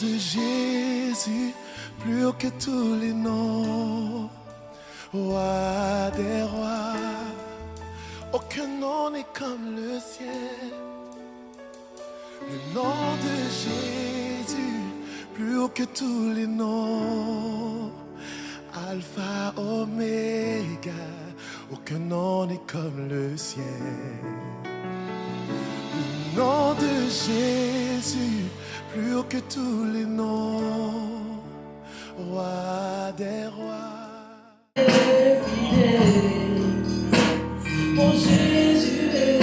de Jésus, plus haut que tous les noms, roi des rois, aucun nom n'est comme le ciel. Le nom de Jésus, plus haut que tous les noms, Alpha, Oméga, aucun nom n'est comme le ciel. Le nom de Jésus, plus haut que tous les noms, roi des rois. Mon Jésus est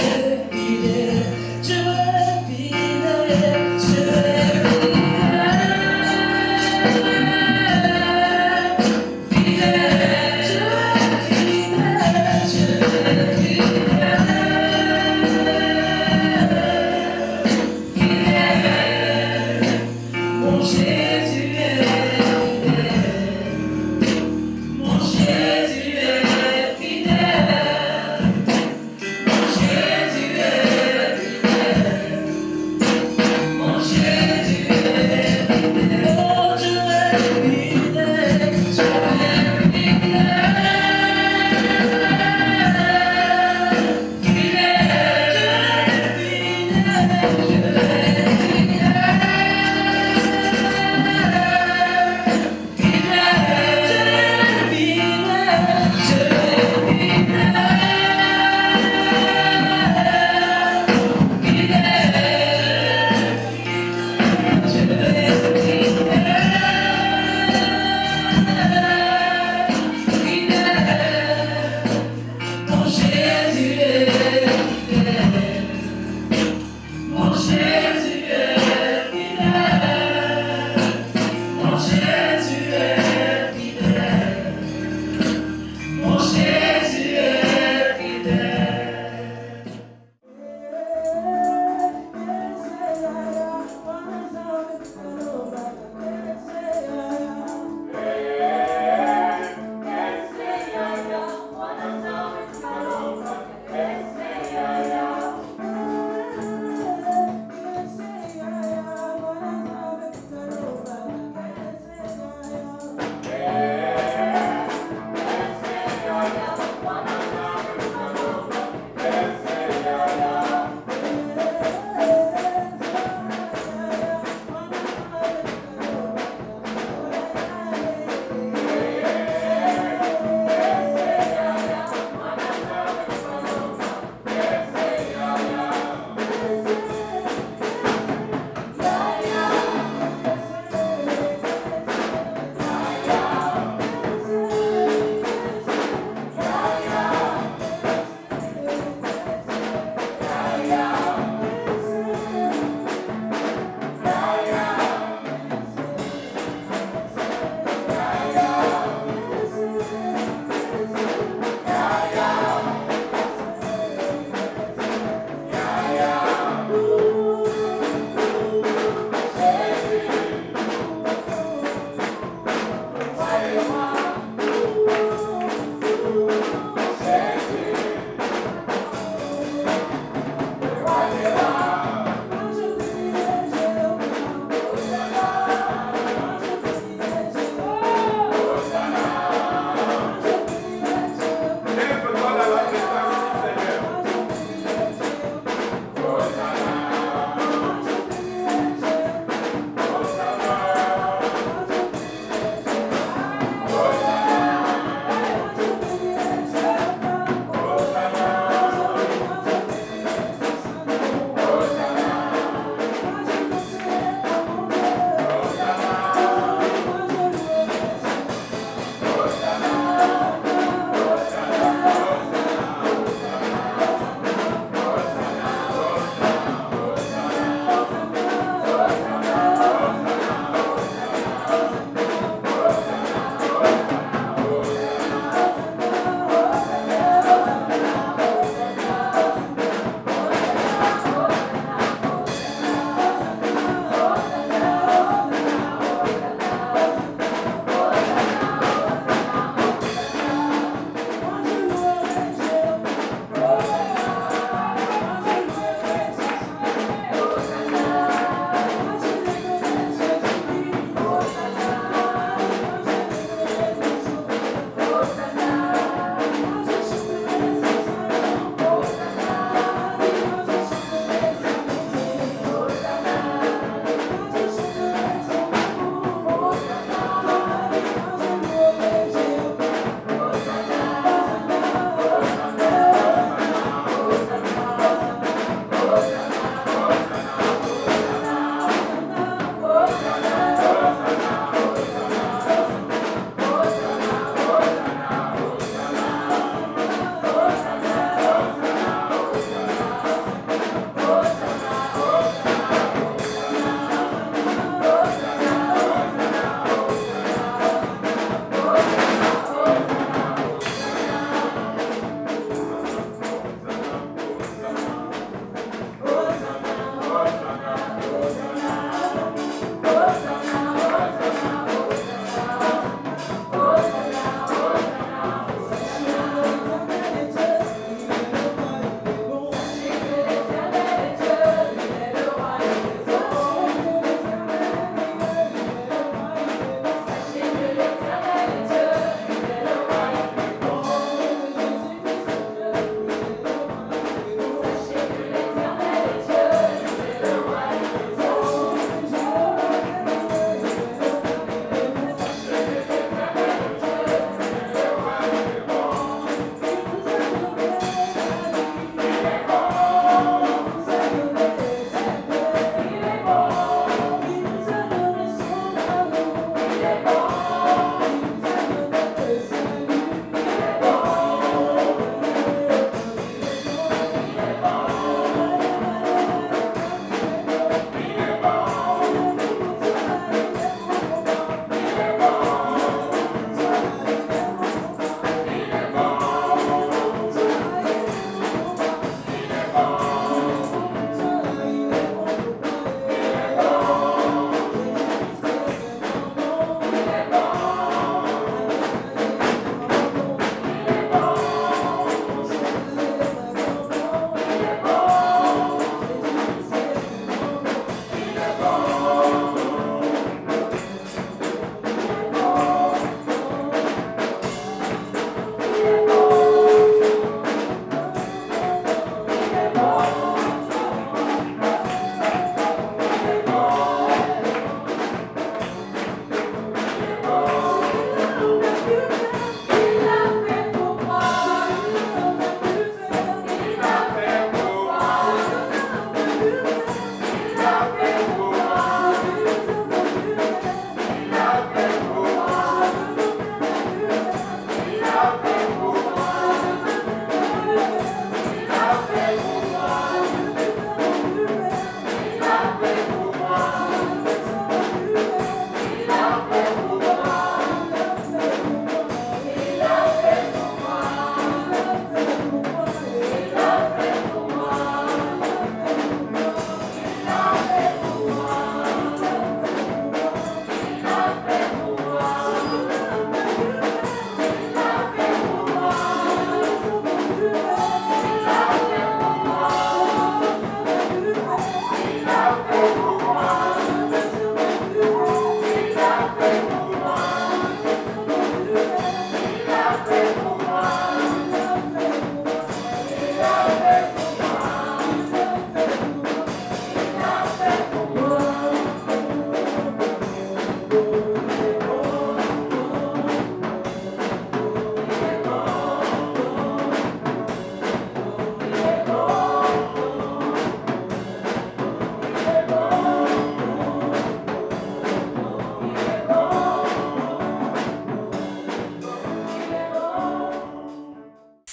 fidèle, Dieu est fidèle, Dieu est fidèle, fidèle, Dieu est fidèle, Dieu est fidèle, fidèle, mon Jésus est fidèle.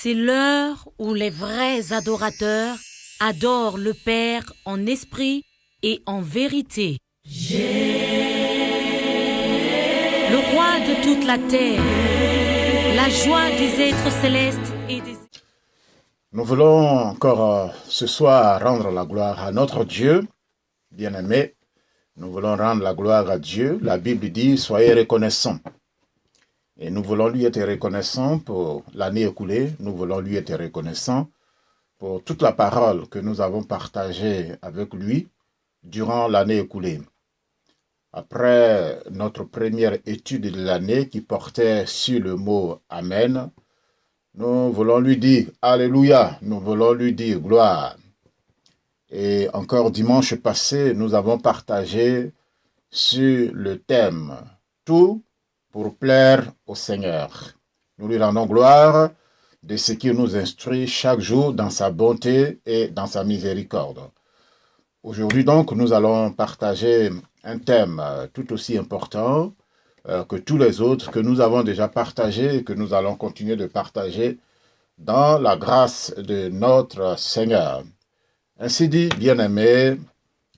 C'est l'heure où les vrais adorateurs adorent le Père en esprit et en vérité. Le roi de toute la terre, la joie des êtres célestes et des... Nous voulons encore ce soir rendre la gloire à notre Dieu, bien-aimé. Nous voulons rendre la gloire à Dieu. La Bible dit, soyez reconnaissants. Et nous voulons lui être reconnaissants pour l'année écoulée. Nous voulons lui être reconnaissants pour toute la parole que nous avons partagée avec lui durant l'année écoulée. Après notre première étude de l'année qui portait sur le mot « Amen », nous voulons lui dire « Alléluia », nous voulons lui dire « Gloire ». Et encore dimanche passé, nous avons partagé sur le thème « Tout pour plaire au Seigneur ». Nous lui rendons gloire de ce qu'il nous instruit chaque jour dans sa bonté et dans sa miséricorde. Aujourd'hui donc, nous allons partager un thème tout aussi important que tous les autres que nous avons déjà partagés et que nous allons continuer de partager dans la grâce de notre Seigneur. Ainsi dit, bien-aimés,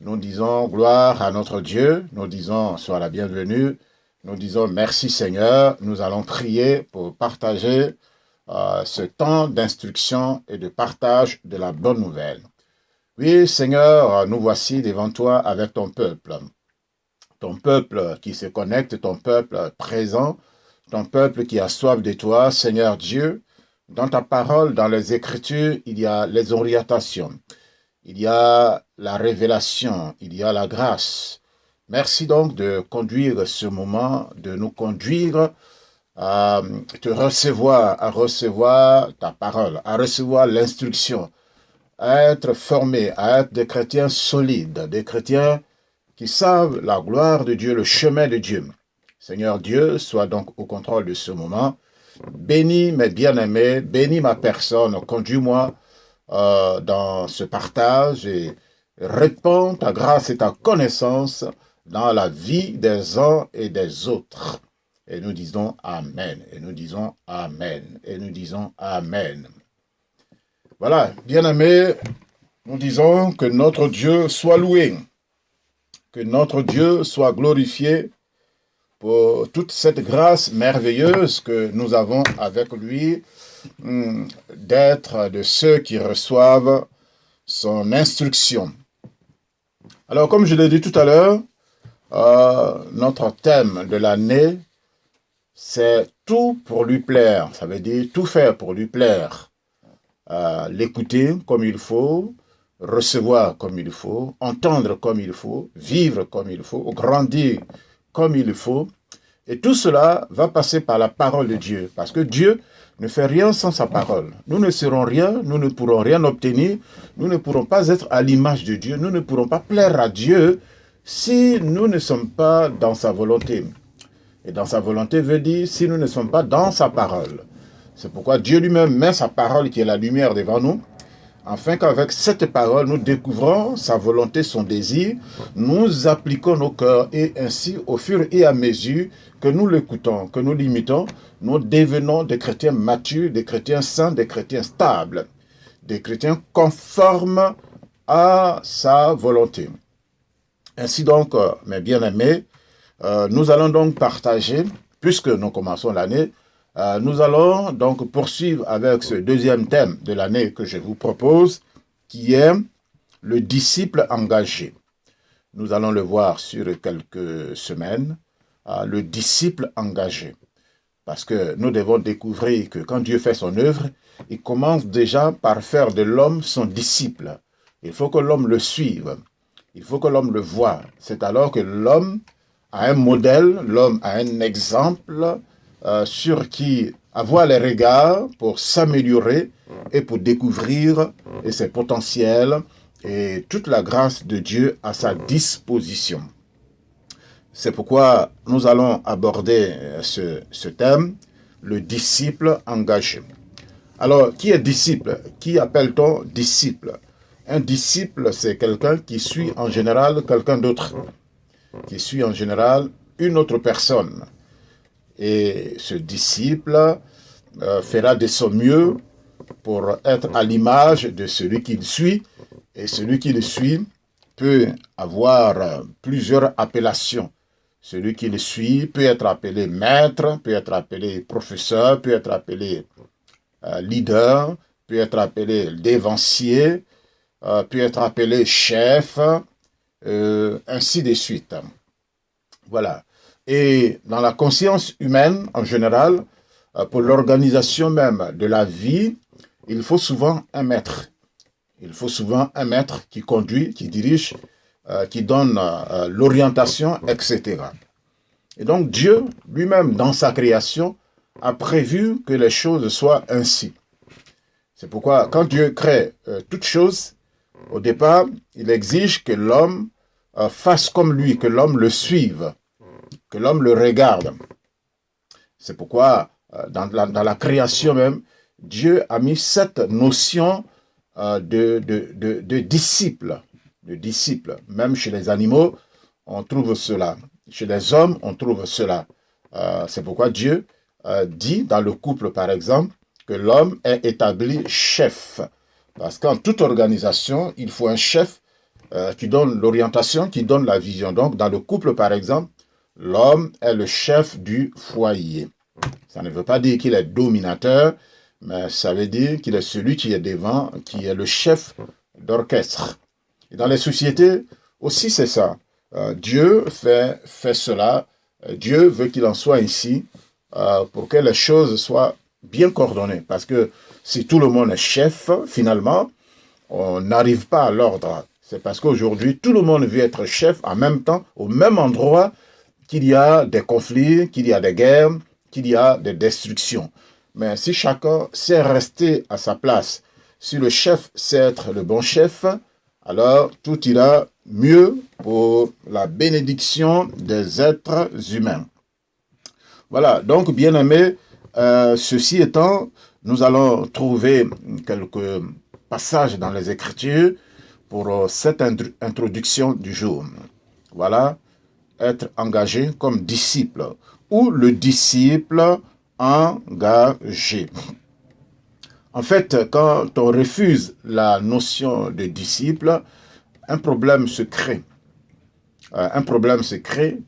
nous disons gloire à notre Dieu, nous disons sois la bienvenue, nous disons merci Seigneur, nous allons prier pour partager ce temps d'instruction et de partage de la bonne nouvelle. Oui Seigneur, nous voici devant toi avec ton peuple qui se connecte, ton peuple présent, ton peuple qui a soif de toi, Seigneur Dieu. Dans ta parole, dans les Écritures, il y a les orientations, il y a la révélation, il y a la grâce. Merci donc de conduire ce moment, de nous conduire à te recevoir, à recevoir ta parole, à recevoir l'instruction, à être formés, à être des chrétiens solides, des chrétiens qui savent la gloire de Dieu, le chemin de Dieu. Seigneur Dieu, sois donc au contrôle de ce moment. Bénis mes bien-aimés, bénis ma personne, conduis-moi dans ce partage et répands ta grâce et ta connaissance dans la vie des uns et des autres. Et nous disons Amen, et nous disons Amen, et nous disons Amen. Voilà, bien-aimés, nous disons que notre Dieu soit loué. Que notre Dieu soit glorifié pour toute cette grâce merveilleuse que nous avons avec lui, d'être de ceux qui reçoivent son instruction. Alors, comme je l'ai dit tout à l'heure, notre thème de l'année, c'est tout pour lui plaire. Ça veut dire tout faire pour lui plaire. L'écouter comme il faut, recevoir comme il faut, entendre comme il faut, vivre comme il faut, grandir comme il faut. Et tout cela va passer par la parole de Dieu, parce que Dieu ne fait rien sans sa parole. Nous ne serons rien, nous ne pourrons rien obtenir, nous ne pourrons pas être à l'image de Dieu, nous ne pourrons pas plaire à Dieu si nous ne sommes pas dans sa volonté. Et dans sa volonté veut dire si nous ne sommes pas dans sa parole. C'est pourquoi Dieu lui-même met sa parole qui est la lumière devant nous, afin qu'avec cette parole, nous découvrons sa volonté, son désir, nous appliquons nos cœurs et ainsi, au fur et à mesure que nous l'écoutons, que nous l'imitons, nous devenons des chrétiens matures, des chrétiens saints, des chrétiens stables, des chrétiens conformes à sa volonté. Ainsi donc, mes bien-aimés, nous allons donc partager, puisque nous commençons l'année, nous allons donc poursuivre avec ce deuxième thème de l'année que je vous propose, qui est le disciple engagé. Nous allons le voir sur quelques semaines, le disciple engagé. Parce que nous devons découvrir que quand Dieu fait son œuvre, il commence déjà par faire de l'homme son disciple. Il faut que l'homme le suive. Il faut que l'homme le voie. C'est alors que l'homme a un modèle, l'homme a un exemple sur qui avoir les regards pour s'améliorer et pour découvrir ses potentiels et toute la grâce de Dieu à sa disposition. C'est pourquoi nous allons aborder ce thème, le disciple engagé. Alors, qui est disciple? Qui appelle-t-on disciple? Un disciple, c'est quelqu'un qui suit en général quelqu'un d'autre, qui suit en général une autre personne. Et ce disciple fera de son mieux pour être à l'image de celui qui le suit. Et celui qui le suit peut avoir plusieurs appellations. Celui qui le suit peut être appelé maître, peut être appelé professeur, peut être appelé leader, peut être appelé dévancier, peut être appelé chef, ainsi de suite. Voilà. Et dans la conscience humaine, en général, pour l'organisation même de la vie, il faut souvent un maître. Il faut souvent un maître qui conduit, qui dirige, qui donne l'orientation, etc. Et donc Dieu, lui-même, dans sa création, a prévu que les choses soient ainsi. C'est pourquoi, quand Dieu crée toute chose, au départ, il exige que l'homme fasse comme lui, que l'homme le suive, que l'homme le regarde. C'est pourquoi, dans la création même, Dieu a mis cette notion de disciple. De disciple. Même chez les animaux, on trouve cela. Chez les hommes, on trouve cela. C'est pourquoi Dieu dit dans le couple, par exemple, que l'homme est établi chef. Parce qu'en toute organisation, il faut un chef qui donne l'orientation, qui donne la vision. Donc, dans le couple, par exemple, l'homme est le chef du foyer. Ça ne veut pas dire qu'il est dominateur, mais ça veut dire qu'il est celui qui est devant, qui est le chef d'orchestre. Et dans les sociétés aussi, c'est ça. Dieu fait cela. Dieu veut qu'il en soit ainsi pour que les choses soient bien coordonnées. Parce que si tout le monde est chef, finalement, on n'arrive pas à l'ordre. C'est parce qu'aujourd'hui, tout le monde veut être chef en même temps, au même endroit, qu'il y a des conflits, qu'il y a des guerres, qu'il y a des destructions. Mais si chacun sait rester à sa place, si le chef sait être le bon chef, alors tout ira mieux pour la bénédiction des êtres humains. Voilà, donc bien-aimés, ceci étant, nous allons trouver quelques passages dans les Écritures pour cette introduction du jour. Voilà, être engagé comme disciple ou le disciple engagé. En fait, quand on refuse la notion de disciple, un problème se crée. Un problème se crée.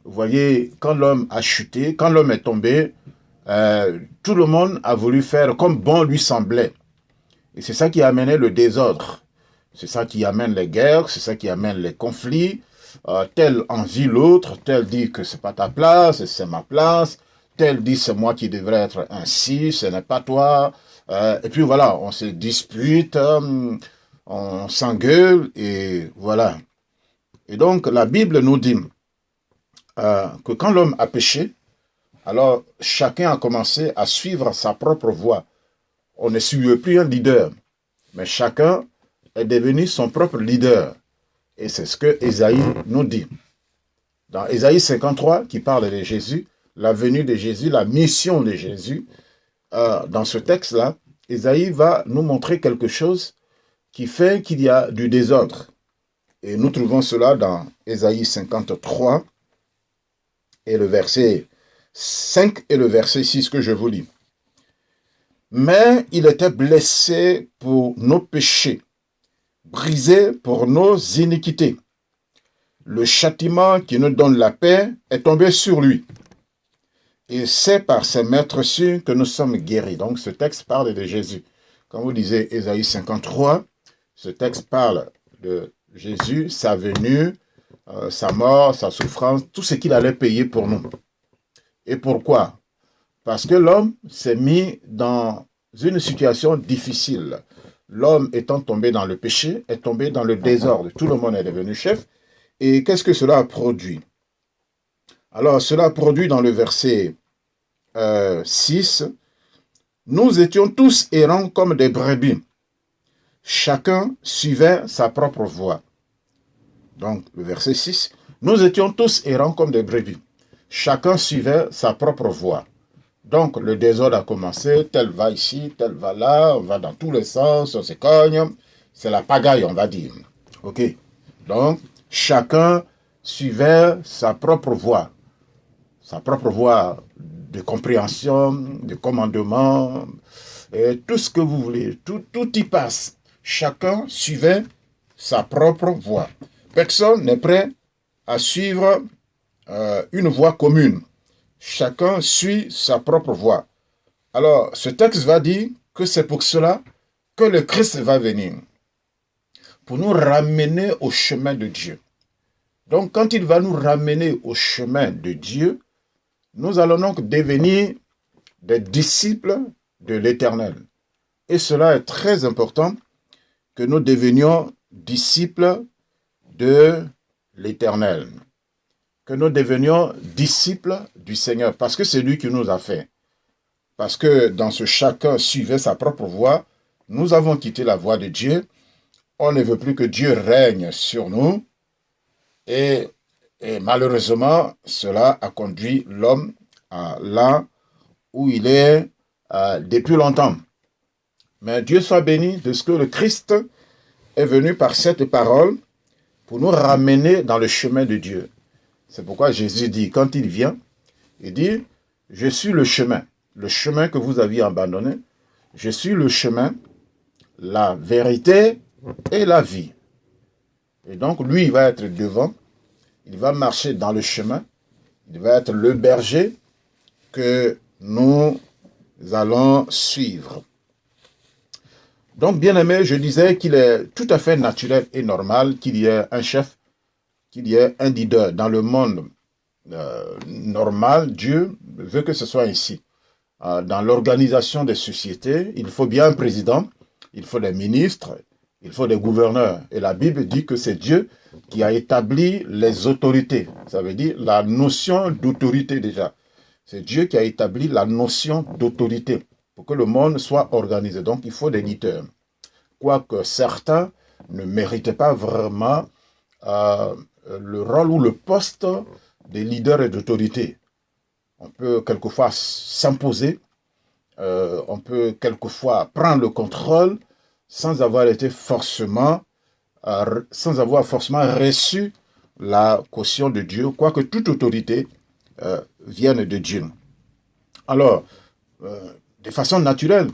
Vous voyez, quand l'homme a chuté, quand l'homme est tombé, tout le monde a voulu faire comme bon lui semblait. Et c'est ça qui a amené le désordre. C'est ça qui amène les guerres, c'est ça qui amène les conflits. Tel envie l'autre, tel dit que c'est pas ta place, c'est ma place. Tel dit c'est moi qui devrais être ainsi, ce n'est pas toi. Et puis voilà, on se dispute, on s'engueule et voilà. Et donc la Bible nous dit que quand l'homme a péché, alors chacun a commencé à suivre sa propre voie. On ne suit plus un leader, mais chacun est devenu son propre leader. Et c'est ce que Ésaïe nous dit. Dans Ésaïe 53, qui parle de Jésus, la venue de Jésus, la mission de Jésus, dans ce texte-là, Ésaïe va nous montrer quelque chose qui fait qu'il y a du désordre. Et nous trouvons cela dans Ésaïe 53 et le verset 5 et le verset 6 que je vous lis. Mais il était blessé pour nos péchés, brisé pour nos iniquités. Le châtiment qui nous donne la paix est tombé sur lui. Et c'est par ses meurtrissures que nous sommes guéris. Donc ce texte parle de Jésus. Quand vous lisez Ésaïe 53, ce texte parle de Jésus, sa venue, sa mort, sa souffrance, tout ce qu'il allait payer pour nous. Et pourquoi? Parce que l'homme s'est mis dans une situation difficile. L'homme étant tombé dans le péché, est tombé dans le désordre. Tout le monde est devenu chef. Et qu'est-ce que cela a produit? Alors, cela a produit dans le verset 6, « Nous étions tous errants comme des brebis. Chacun suivait sa propre voie. » Donc, le verset 6, « Nous étions tous errants comme des brebis. Chacun suivait sa propre voie. » Donc, le désordre a commencé, tel va ici, tel va là, on va dans tous les sens, on se cogne. C'est la pagaille, on va dire. OK? Donc, chacun suivait sa propre voie de compréhension, de commandement, et tout ce que vous voulez, tout y passe. Chacun suivait sa propre voie. Personne n'est prêt à suivre une voie commune. Chacun suit sa propre voie. Alors, ce texte va dire que c'est pour cela que le Christ va venir, pour nous ramener au chemin de Dieu. Donc, quand il va nous ramener au chemin de Dieu, nous allons donc devenir des disciples de l'Éternel. Et cela est très important, que nous devenions disciples de l'Éternel. Que nous devenions disciples du Seigneur, parce que c'est lui qui nous a fait. Parce que dans ce chacun suivait sa propre voie, nous avons quitté la voie de Dieu. On ne veut plus que Dieu règne sur nous. Et malheureusement, cela a conduit l'homme là où il est depuis longtemps. Mais Dieu soit béni de ce que le Christ est venu par cette parole pour nous ramener dans le chemin de Dieu. C'est pourquoi Jésus dit, quand il vient, il dit, je suis le chemin que vous aviez abandonné. Je suis le chemin, la vérité et la vie. Et donc, lui, il va être devant, il va marcher dans le chemin, il va être le berger que nous allons suivre. Donc, bien aimé, je disais qu'il est tout à fait naturel et normal qu'il y ait un chef, qu'il y ait un leader. Dans le monde normal, Dieu veut que ce soit ainsi. Dans l'organisation des sociétés, il faut bien un président, il faut des ministres, il faut des gouverneurs. Et la Bible dit que c'est Dieu qui a établi les autorités. Ça veut dire la notion d'autorité déjà. C'est Dieu qui a établi la notion d'autorité pour que le monde soit organisé. Donc, il faut des leaders. Quoique certains ne méritent pas vraiment le rôle ou le poste des leaders et d'autorité. On peut quelquefois s'imposer, on peut quelquefois prendre le contrôle sans avoir forcément reçu la caution de Dieu, quoique toute autorité vienne de Dieu. Alors, de façon naturelle,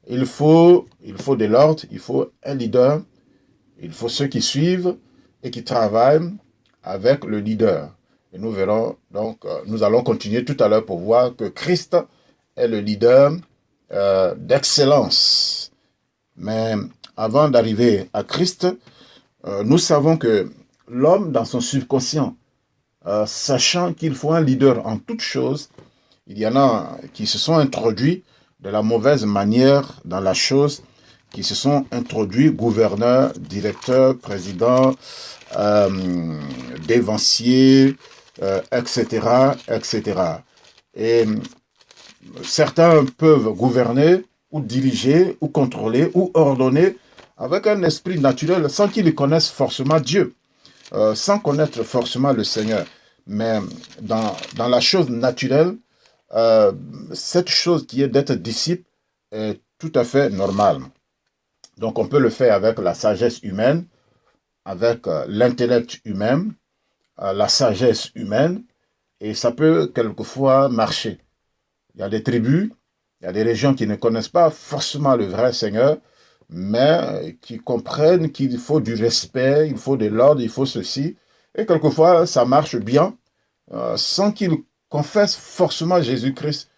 il faut de l'ordre, il faut un leader, il faut ceux qui suivent et qui travaillent avec le leader. Et nous verrons, donc, nous allons continuer tout à l'heure pour voir que Christ est le leader d'excellence. Mais avant d'arriver à Christ, nous savons que l'homme, dans son subconscient, sachant qu'il faut un leader en toutes choses, il y en a qui se sont introduits de la mauvaise manière dans la chose, qui se sont introduits gouverneurs, directeurs, présidents, dévanciers, etc., etc. Et certains peuvent gouverner ou diriger ou contrôler ou ordonner avec un esprit naturel sans qu'ils connaissent forcément Dieu, sans connaître forcément le Seigneur. Mais dans la chose naturelle, cette chose qui est d'être disciple est tout à fait normale. Donc on peut le faire avec la sagesse humaine, avec l'intellect humain, la sagesse humaine, et ça peut quelquefois marcher. Il y a des tribus, il y a des régions qui ne connaissent pas forcément le vrai Seigneur, mais qui comprennent qu'il faut du respect, il faut de l'ordre, il faut ceci. Et quelquefois, ça marche bien, sans qu'ils confessent forcément Jésus-Christ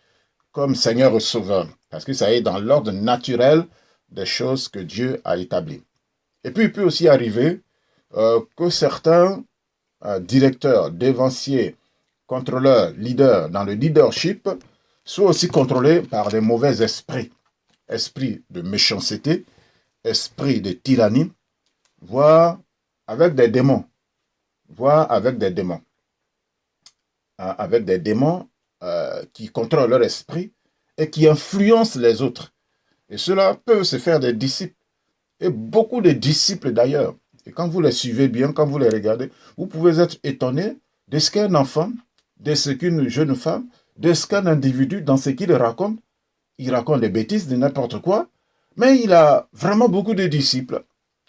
comme Seigneur et Sauveur, parce que ça est dans l'ordre naturel des choses que Dieu a établies. Et puis, il peut aussi arriver que certains directeurs, dévanciers, contrôleurs, leaders dans le leadership soient aussi contrôlés par des mauvais esprits. Esprit de méchanceté, esprit de tyrannie, voire avec des démons. Avec des démons qui contrôlent leur esprit et qui influencent les autres. Et cela peut se faire des disciples. Et beaucoup de disciples d'ailleurs. Et quand vous les suivez bien, quand vous les regardez, vous pouvez être étonné de ce qu'un enfant, de ce qu'une jeune femme, de ce qu'un individu, dans ce qu'il raconte. Il raconte des bêtises, de n'importe quoi, mais il a vraiment beaucoup de disciples.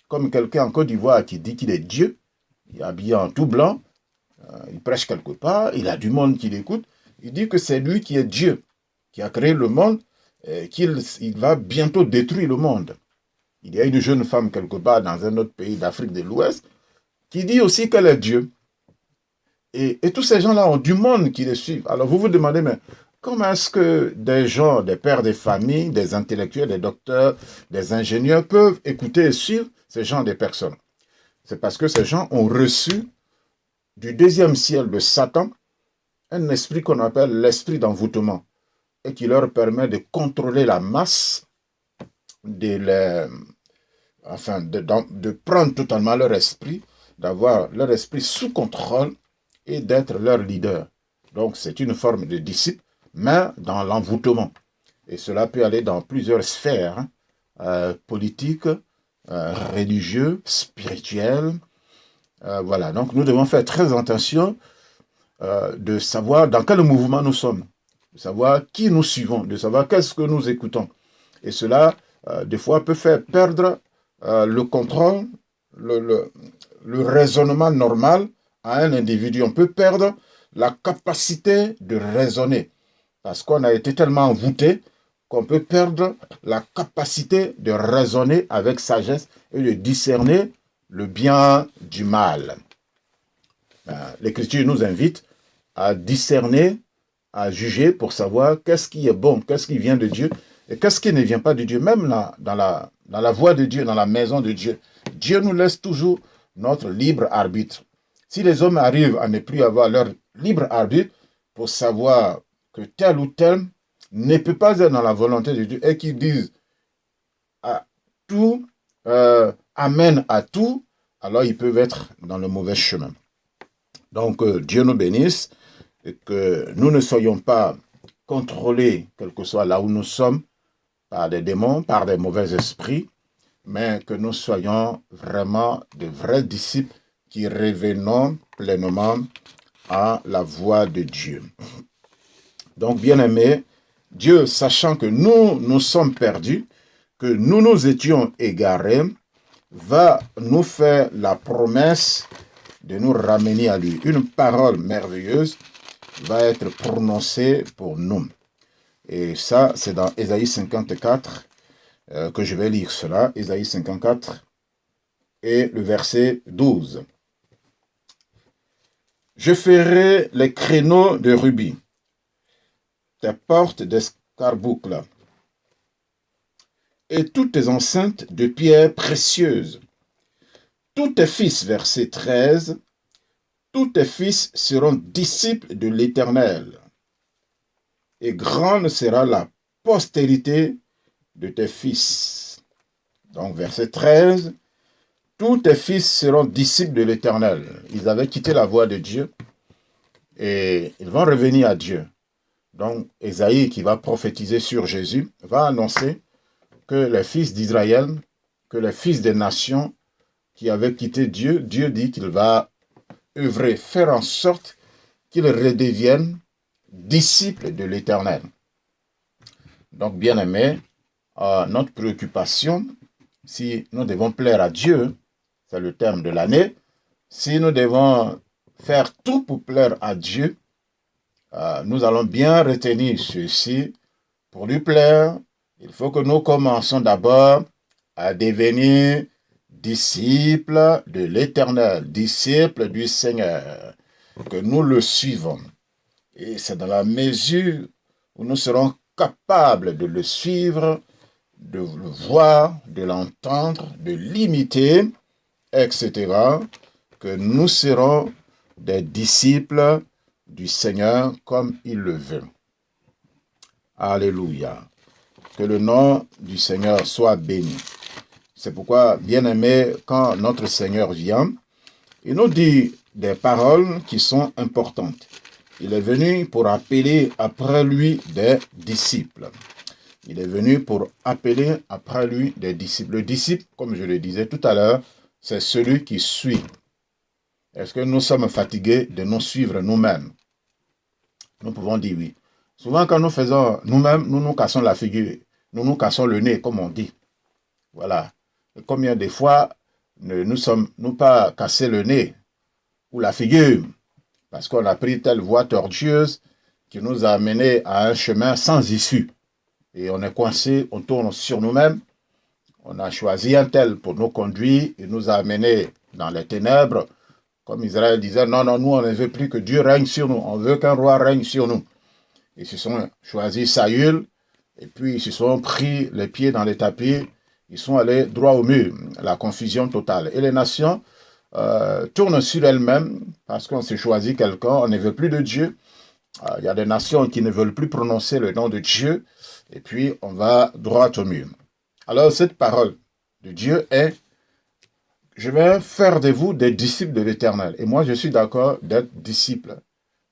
Comme quelqu'un en Côte d'Ivoire qui dit qu'il est Dieu, il est habillé en tout blanc, il prêche quelque part, il a du monde qui l'écoute, il dit que c'est lui qui est Dieu, qui a créé le monde, qu'il va bientôt détruire le monde. Il y a une jeune femme quelque part dans un autre pays d'Afrique de l'Ouest qui dit aussi qu'elle est Dieu. Et tous ces gens-là ont du monde qui les suivent. Alors vous vous demandez, mais comment est-ce que des gens, des pères des familles, des intellectuels, des docteurs, des ingénieurs peuvent écouter et suivre ces gens de personnes? C'est parce que ces gens ont reçu du deuxième ciel de Satan un esprit qu'on appelle l'esprit d'envoûtement et qui leur permet de contrôler la masse, de prendre totalement leur esprit, d'avoir leur esprit sous contrôle et d'être leur leader. Donc c'est une forme de disciple, mais dans l'envoûtement. Et cela peut aller dans plusieurs sphères, politiques, religieux, spirituelles. Voilà, donc nous devons faire très attention de savoir dans quel mouvement nous sommes, de savoir qui nous suivons, de savoir qu'est-ce que nous écoutons. Et cela, des fois, peut faire perdre le contrôle, le raisonnement normal à un individu. On peut perdre la capacité de raisonner parce qu'on a été tellement envoûté qu'on peut perdre la capacité de raisonner avec sagesse et de discerner le bien du mal. L'Écriture nous invite à discerner, à juger pour savoir qu'est-ce qui est bon, qu'est-ce qui vient de Dieu et qu'est-ce qui ne vient pas de Dieu. Même dans la voie de Dieu, dans la maison de Dieu, Dieu nous laisse toujours notre libre arbitre. Si les hommes arrivent à ne plus avoir leur libre arbitre pour savoir que tel ou tel ne peut pas être dans la volonté de Dieu et qu'ils disent à tout, amen à tout, alors ils peuvent être dans le mauvais chemin. Donc Dieu nous bénisse et que nous ne soyons pas contrôlés, quel que soit là où nous sommes, par des démons, par des mauvais esprits, mais que nous soyons vraiment de vrais disciples qui revenons pleinement à la voie de Dieu. Donc, bien-aimés, Dieu, sachant que nous sommes perdus, que nous étions égarés, va nous faire la promesse de nous ramener à lui. Une parole merveilleuse va être prononcée pour nous. Et ça, c'est dans Ésaïe 54 que je vais lire cela. Ésaïe 54 et le verset 12. Je ferai les créneaux de rubis, tes portes d'escarboucle, et toutes tes enceintes de pierres précieuses. Tous tes fils, verset 13, tous tes fils seront disciples de l'Éternel, et grande sera la postérité de tes fils. Donc, verset 13, tous tes fils seront disciples de l'Éternel. Ils avaient quitté la voie de Dieu et ils vont revenir à Dieu. Donc, Ésaïe, qui va prophétiser sur Jésus, va annoncer que les fils d'Israël, que les fils des nations qui avaient quitté Dieu, Dieu dit qu'il va œuvrer, faire en sorte qu'ils redeviennent disciples de l'Éternel. Donc, bien-aimés, notre préoccupation, si nous devons plaire à Dieu, c'est le terme de l'année, si nous devons faire tout pour plaire à Dieu, nous allons bien retenir ceci. Pour lui plaire, il faut que nous commencions d'abord à devenir disciples de l'Éternel, disciples du Seigneur, que nous le suivons. Et c'est dans la mesure où nous serons capables de le suivre, de le voir, de l'entendre, de l'imiter, etc., que nous serons des disciples du Seigneur comme il le veut. Alléluia. Que le nom du Seigneur soit béni. C'est pourquoi, bien-aimés, quand notre Seigneur vient, il nous dit des paroles qui sont importantes. Il est venu pour appeler après lui des disciples. Il est venu pour appeler après lui des disciples. Le disciple, comme je le disais tout à l'heure, c'est celui qui suit. Est-ce que nous sommes fatigués de nous suivre nous-mêmes? Nous pouvons dire oui. Souvent, quand nous faisons nous-mêmes, nous nous cassons la figure. Nous nous cassons le nez, comme on dit. Voilà. Et combien de fois ne nous sommes-nous pas cassés le nez ou la figure parce qu'on a pris telle voie tortueuse qui nous a amenés à un chemin sans issue. et on est coincé, on tourne sur nous-mêmes. On a choisi un tel pour nous conduire et nous amener dans les ténèbres. Comme Israël disait, non, non, nous on ne veut plus que Dieu règne sur nous, on veut qu'un roi règne sur nous. Ils se sont choisis Saül, et puis ils se sont pris les pieds dans les tapis, ils sont allés droit au mur, la confusion totale. Et les nations tournent sur elles-mêmes parce qu'on s'est choisi quelqu'un, on ne veut plus de Dieu. Il y a des nations qui ne veulent plus prononcer le nom de Dieu, et puis on va droit au mur. Alors cette parole de Dieu est, je vais faire de vous des disciples de l'Éternel. Et moi je suis d'accord d'être disciple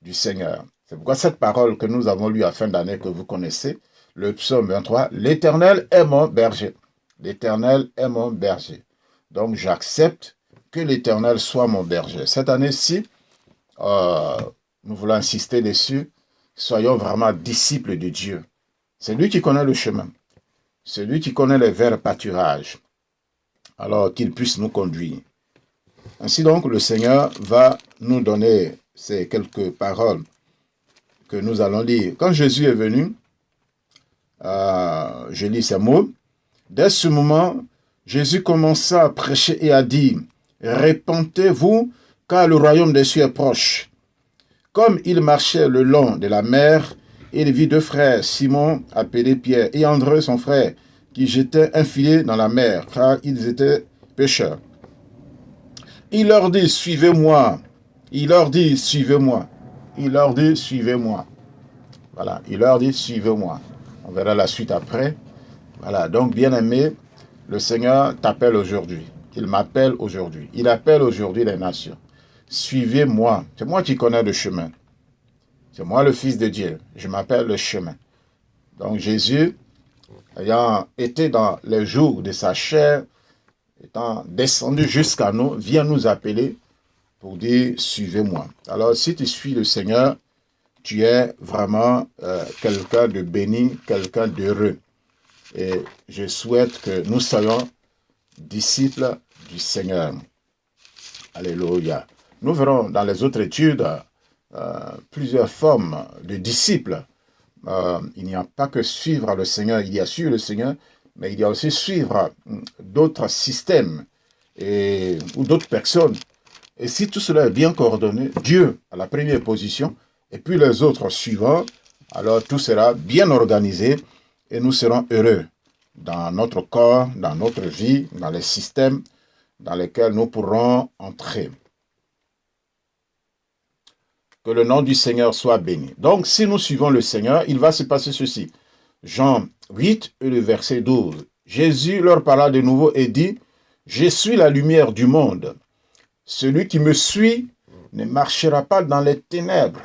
du Seigneur. C'est pourquoi cette parole que nous avons lue à fin d'année que vous connaissez, le psaume 23, l'Éternel est mon berger. L'Éternel est mon berger. Donc j'accepte que l'Éternel soit mon berger. Cette année-ci, nous voulons insister dessus, soyons vraiment disciples de Dieu. C'est lui qui connaît le chemin. C'est lui qui connaît les verts pâturages. Alors qu'il puisse nous conduire. Ainsi donc, le Seigneur va nous donner ces quelques paroles que nous allons lire. Quand Jésus est venu, je lis ces mots. Dès ce moment, Jésus commença à prêcher et à dire, « Répentez-vous, car le royaume des cieux est proche. » Comme il marchait le long de la mer, il vit deux frères, Simon, appelé Pierre, et André, son frère, qui jetaient un filet dans la mer, car ils étaient pêcheurs. Il leur dit, « Suivez-moi. » Il leur dit, « Suivez-moi. » Il leur dit, « Suivez-moi. » Voilà, il leur dit, « Suivez-moi. » On verra la suite après. Voilà, donc bien-aimé, le Seigneur t'appelle aujourd'hui. Il m'appelle aujourd'hui. Il appelle aujourd'hui les nations. Suivez-moi. C'est moi qui connais le chemin. C'est moi le Fils de Dieu. Je m'appelle le chemin. Donc Jésus, ayant été dans les jours de sa chair, étant descendu jusqu'à nous, vient nous appeler pour dire « Suivez-moi ». Alors si tu suis le Seigneur, tu es vraiment quelqu'un de béni, quelqu'un d'heureux. Et je souhaite que nous soyons disciples du Seigneur. Alléluia. Nous verrons dans les autres études plusieurs formes de disciples. Il n'y a pas que suivre le Seigneur, il y a suivre le Seigneur, mais il y a aussi suivre d'autres systèmes ou d'autres personnes. Et si tout cela est bien coordonné, Dieu à la première position, et puis les autres suivants, alors tout sera bien organisé et nous serons heureux dans notre corps, dans notre vie, dans les systèmes dans lesquels nous pourrons entrer. Que le nom du Seigneur soit béni. Donc, si nous suivons le Seigneur, il va se passer ceci. Jean 8 et le verset 12. Jésus leur parla de nouveau et dit, « Je suis la lumière du monde. Celui qui me suit ne marchera pas dans les ténèbres,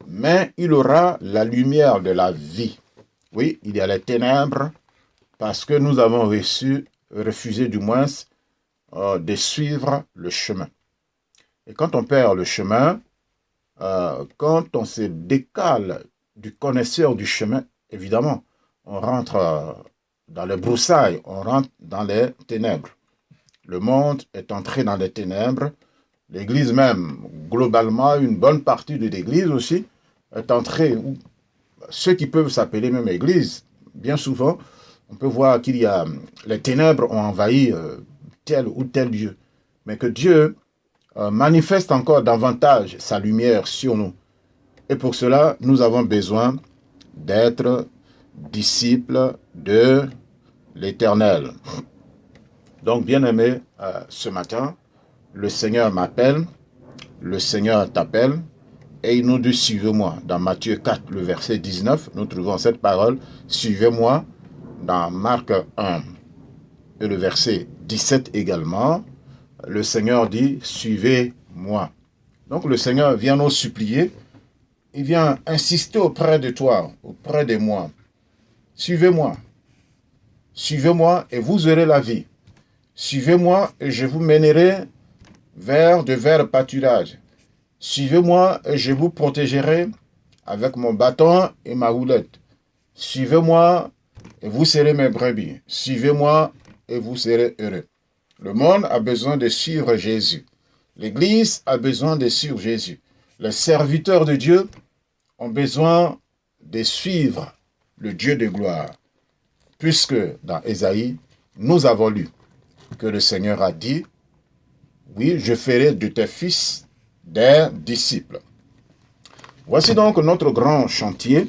mais il aura la lumière de la vie. » Oui, il y a les ténèbres parce que nous avons refusé du moins de suivre le chemin. Et quand on perd le chemin, quand on se décale du connaisseur du chemin, évidemment, on rentre dans les broussailles, on rentre dans les ténèbres. Le monde est entré dans les ténèbres. L'Église même, globalement, une bonne partie de l'Église aussi, est entrée. Ceux qui peuvent s'appeler même Église, bien souvent, on peut voir qu'il y a les ténèbres ont envahi tel ou tel lieu. Mais que Dieu manifeste encore davantage sa lumière sur nous. Et pour cela, nous avons besoin d'être disciples de l'Éternel. Donc, bien-aimé, ce matin, le Seigneur m'appelle, le Seigneur t'appelle, et il nous dit « Suivez-moi ». Dans Matthieu 4, le verset 19, nous trouvons cette parole « Suivez-moi ». Dans Marc 1, et le verset 17 également, le Seigneur dit « Suivez-moi ». Donc le Seigneur vient nous supplier, il vient insister auprès de toi, auprès de moi. « Suivez-moi ». Suivez-moi et vous aurez la vie. Suivez-moi et je vous mènerai vers de verts pâturages. Suivez-moi et je vous protégerai avec mon bâton et ma houlette. Suivez-moi et vous serez mes brebis. Suivez-moi et vous serez heureux. Le monde a besoin de suivre Jésus. L'Église a besoin de suivre Jésus. Les serviteurs de Dieu ont besoin de suivre le Dieu de gloire. puisque dans Ésaïe, nous avons lu que le Seigneur a dit, oui, je ferai de tes fils des disciples. Voici donc notre grand chantier,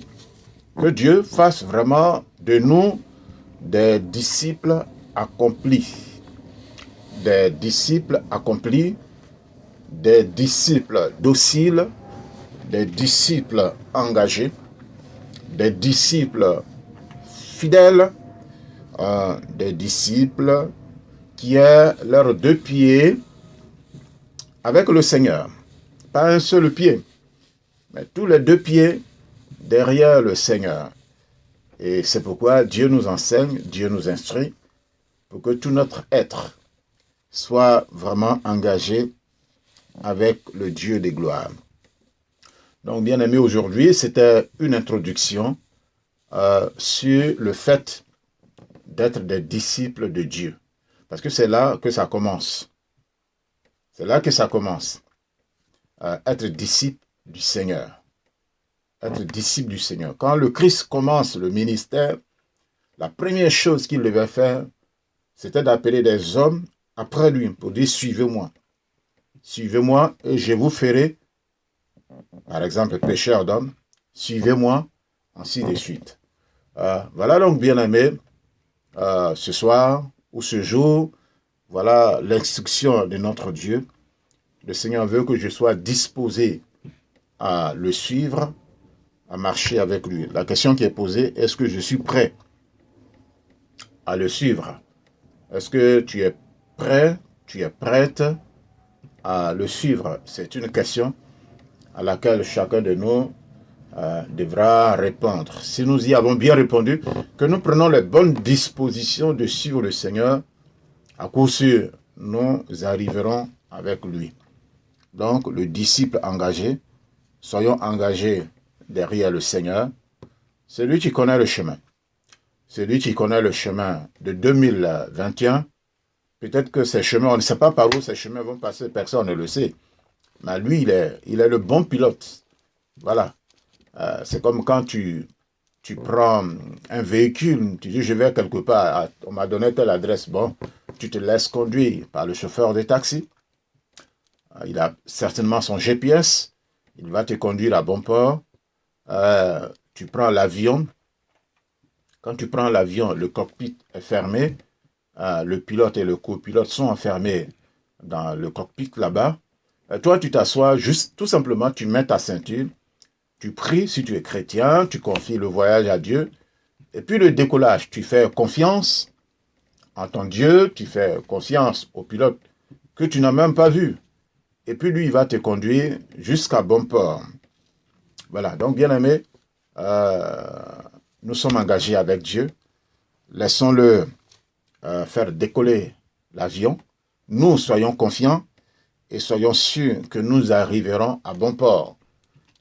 que Dieu fasse vraiment de nous des disciples accomplis. Des disciples accomplis, des disciples dociles, des disciples engagés, des disciples fidèles, des disciples qui aient leurs deux pieds avec le Seigneur. Pas un seul pied, mais tous les deux pieds derrière le Seigneur. Et c'est pourquoi Dieu nous enseigne, Dieu nous instruit, pour que tout notre être soit vraiment engagé avec le Dieu des gloires. Donc, bien aimé, aujourd'hui, c'était une introduction sur le fait d'être des disciples de Dieu. Parce que c'est là que ça commence. C'est là que ça commence. Être disciple du Seigneur. Être disciple du Seigneur. Quand le Christ commence le ministère, la première chose qu'il devait faire, c'était d'appeler des hommes après lui pour dire « Suivez-moi. Suivez-moi et je vous ferai, par exemple, pécheur d'hommes, suivez-moi, ainsi de suite. » Voilà donc, bien-aimés, ce soir ou ce jour, voilà l'instruction de notre Dieu. Le Seigneur veut que je sois disposé à le suivre, à marcher avec lui. La question qui est posée, est-ce que je suis prêt à le suivre? Est-ce que tu es prêt, tu es prête à le suivre? C'est une question à laquelle chacun de nous devra répondre. Si nous y avons bien répondu, que nous prenons les bonnes dispositions de suivre le Seigneur, à coup sûr, nous arriverons avec lui. Donc, le disciple engagé, soyons engagés derrière le Seigneur, c'est lui qui connaît le chemin. C'est lui qui connaît le chemin de 2021. Peut-être que ces chemins, on ne sait pas par où ces chemins vont passer, personne ne le sait. Mais lui, il est le bon pilote. Voilà. C'est comme quand tu prends un véhicule, tu dis je vais quelque part, on m'a donné telle adresse, bon, tu te laisses conduire par le chauffeur de taxi. Il a certainement son GPS, il va te conduire à bon port. Tu prends l'avion. Quand tu prends l'avion, le cockpit est fermé. Le pilote et le copilote sont enfermés dans le cockpit là-bas. Toi, tu t'assois juste, tout simplement, tu mets ta ceinture. Tu pries, si tu es chrétien, tu confies le voyage à Dieu. Et puis le décollage, tu fais confiance en ton Dieu, tu fais confiance au pilote que tu n'as même pas vu. Et puis lui, il va te conduire jusqu'à bon port. Voilà, donc bien aimé, nous sommes engagés avec Dieu. Laissons-le faire décoller l'avion. Nous soyons confiants et soyons sûrs que nous arriverons à bon port.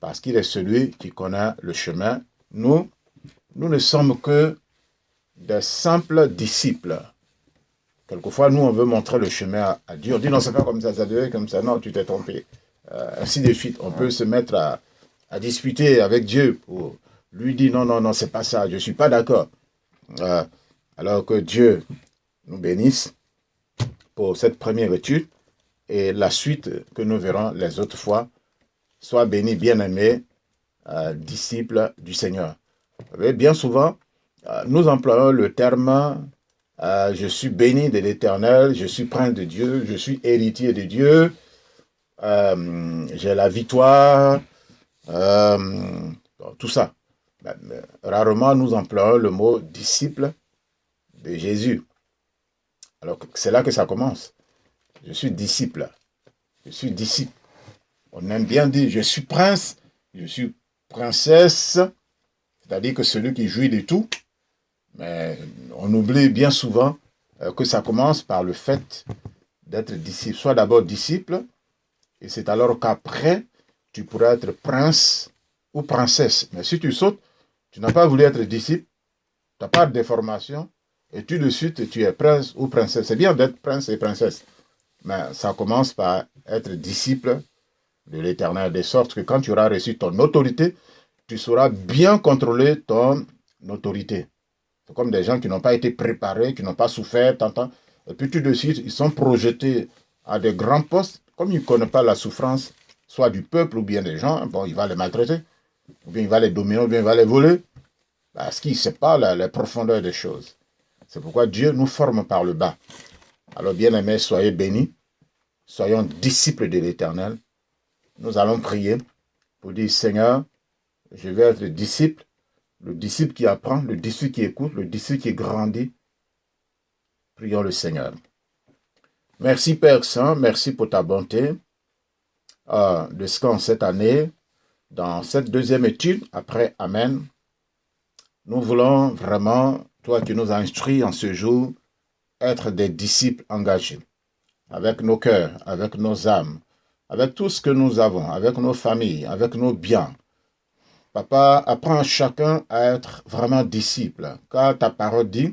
Parce qu'il est celui qui connaît le chemin. Nous ne sommes que des simples disciples. Quelquefois, nous, on veut montrer le chemin à Dieu. On dit non, c'est pas comme ça devait être comme ça. Non, tu t'es trompé. Ainsi de suite. On peut se mettre à discuter avec Dieu pour lui dire non, non, non, c'est pas ça. Je ne suis pas d'accord. Alors que Dieu nous bénisse pour cette première étude et la suite que nous verrons les autres fois. Sois béni, bien-aimé, disciple du Seigneur. Vous voyez, bien souvent, nous employons le terme je suis béni de l'Éternel, je suis prince de Dieu, je suis héritier de Dieu, j'ai la victoire, tout ça. Mais rarement nous employons le mot disciple de Jésus. Alors c'est là que ça commence. Je suis disciple. Je suis disciple. On aime bien dire, je suis prince, je suis princesse, c'est-à-dire que celui qui jouit de tout, mais on oublie bien souvent que ça commence par le fait d'être disciple. Sois d'abord disciple, et c'est alors qu'après, tu pourras être prince ou princesse. Mais si tu sautes, tu n'as pas voulu être disciple, tu n'as pas de déformation, et tout de suite, tu es prince ou princesse. C'est bien d'être prince et princesse, mais ça commence par être disciple de l'Éternel, de sorte que quand tu auras reçu ton autorité, tu sauras bien contrôler ton autorité. C'est comme des gens qui n'ont pas été préparés, qui n'ont pas souffert, et puis tout de suite, ils sont projetés à des grands postes, comme ils ne connaissent pas la souffrance, soit du peuple ou bien des gens, bon, il va les maltraiter, ou bien il va les dominer, ou bien il va les voler, parce qu'il ne sait pas les profondeurs des choses. C'est pourquoi Dieu nous forme par le bas. Alors, bien-aimés, soyez bénis, soyons disciples de l'Éternel. Nous allons prier pour dire, Seigneur, je vais être le disciple qui apprend, le disciple qui écoute, le disciple qui grandit. Prions le Seigneur. Merci Père Saint, merci pour ta bonté de ce qu'en cette année, dans cette deuxième étude, après Amen, nous voulons vraiment, toi qui nous as instruits en ce jour, être des disciples engagés, avec nos cœurs, avec nos âmes, avec tout ce que nous avons, avec nos familles, avec nos biens. Papa, apprends à chacun à être vraiment disciple, car ta parole dit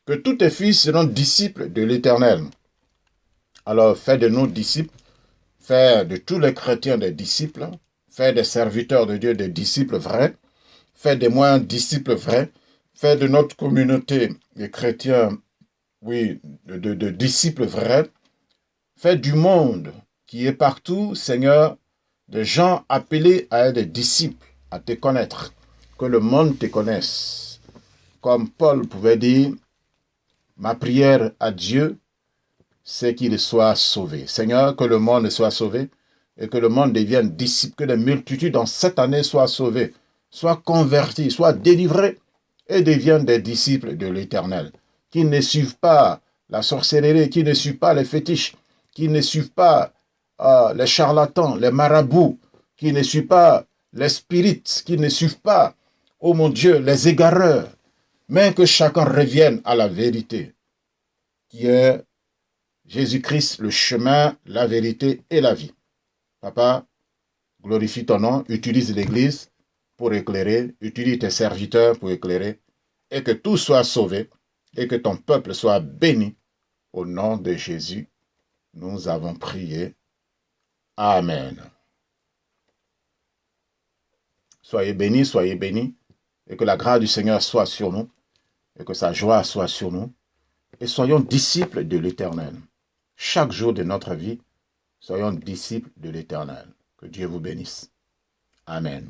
que tous tes fils seront disciples de l'Éternel. Alors, fais de nos disciples, fais de tous les chrétiens des disciples, fais des serviteurs de Dieu des disciples vrais, fais des moyens disciples vrais, fais de notre communauté des chrétiens, oui, de disciples vrais, fais du monde qui est partout, Seigneur, des gens appelés à être des disciples, à te connaître, que le monde te connaisse. Comme Paul pouvait dire, ma prière à Dieu, c'est qu'il soit sauvé. Seigneur, que le monde soit sauvé et que le monde devienne disciple, que les multitudes en cette année soient sauvées, soient converties, soient délivrées et deviennent des disciples de l'Éternel, qui ne suivent pas la sorcellerie, qui ne suivent pas les fétiches, qui ne suivent pas les charlatans, les marabouts, qui ne suivent pas les spirites, qui ne suivent pas, oh mon Dieu, les égareurs, mais que chacun revienne à la vérité, qui est Jésus-Christ, le chemin, la vérité et la vie. Papa, glorifie ton nom, utilise l'Église pour éclairer, utilise tes serviteurs pour éclairer, et que tout soit sauvé, et que ton peuple soit béni. Au nom de Jésus, nous avons prié. Amen. Soyez bénis, et que la grâce du Seigneur soit sur nous, et que sa joie soit sur nous, et soyons disciples de l'Éternel. Chaque jour de notre vie, soyons disciples de l'Éternel. Que Dieu vous bénisse. Amen.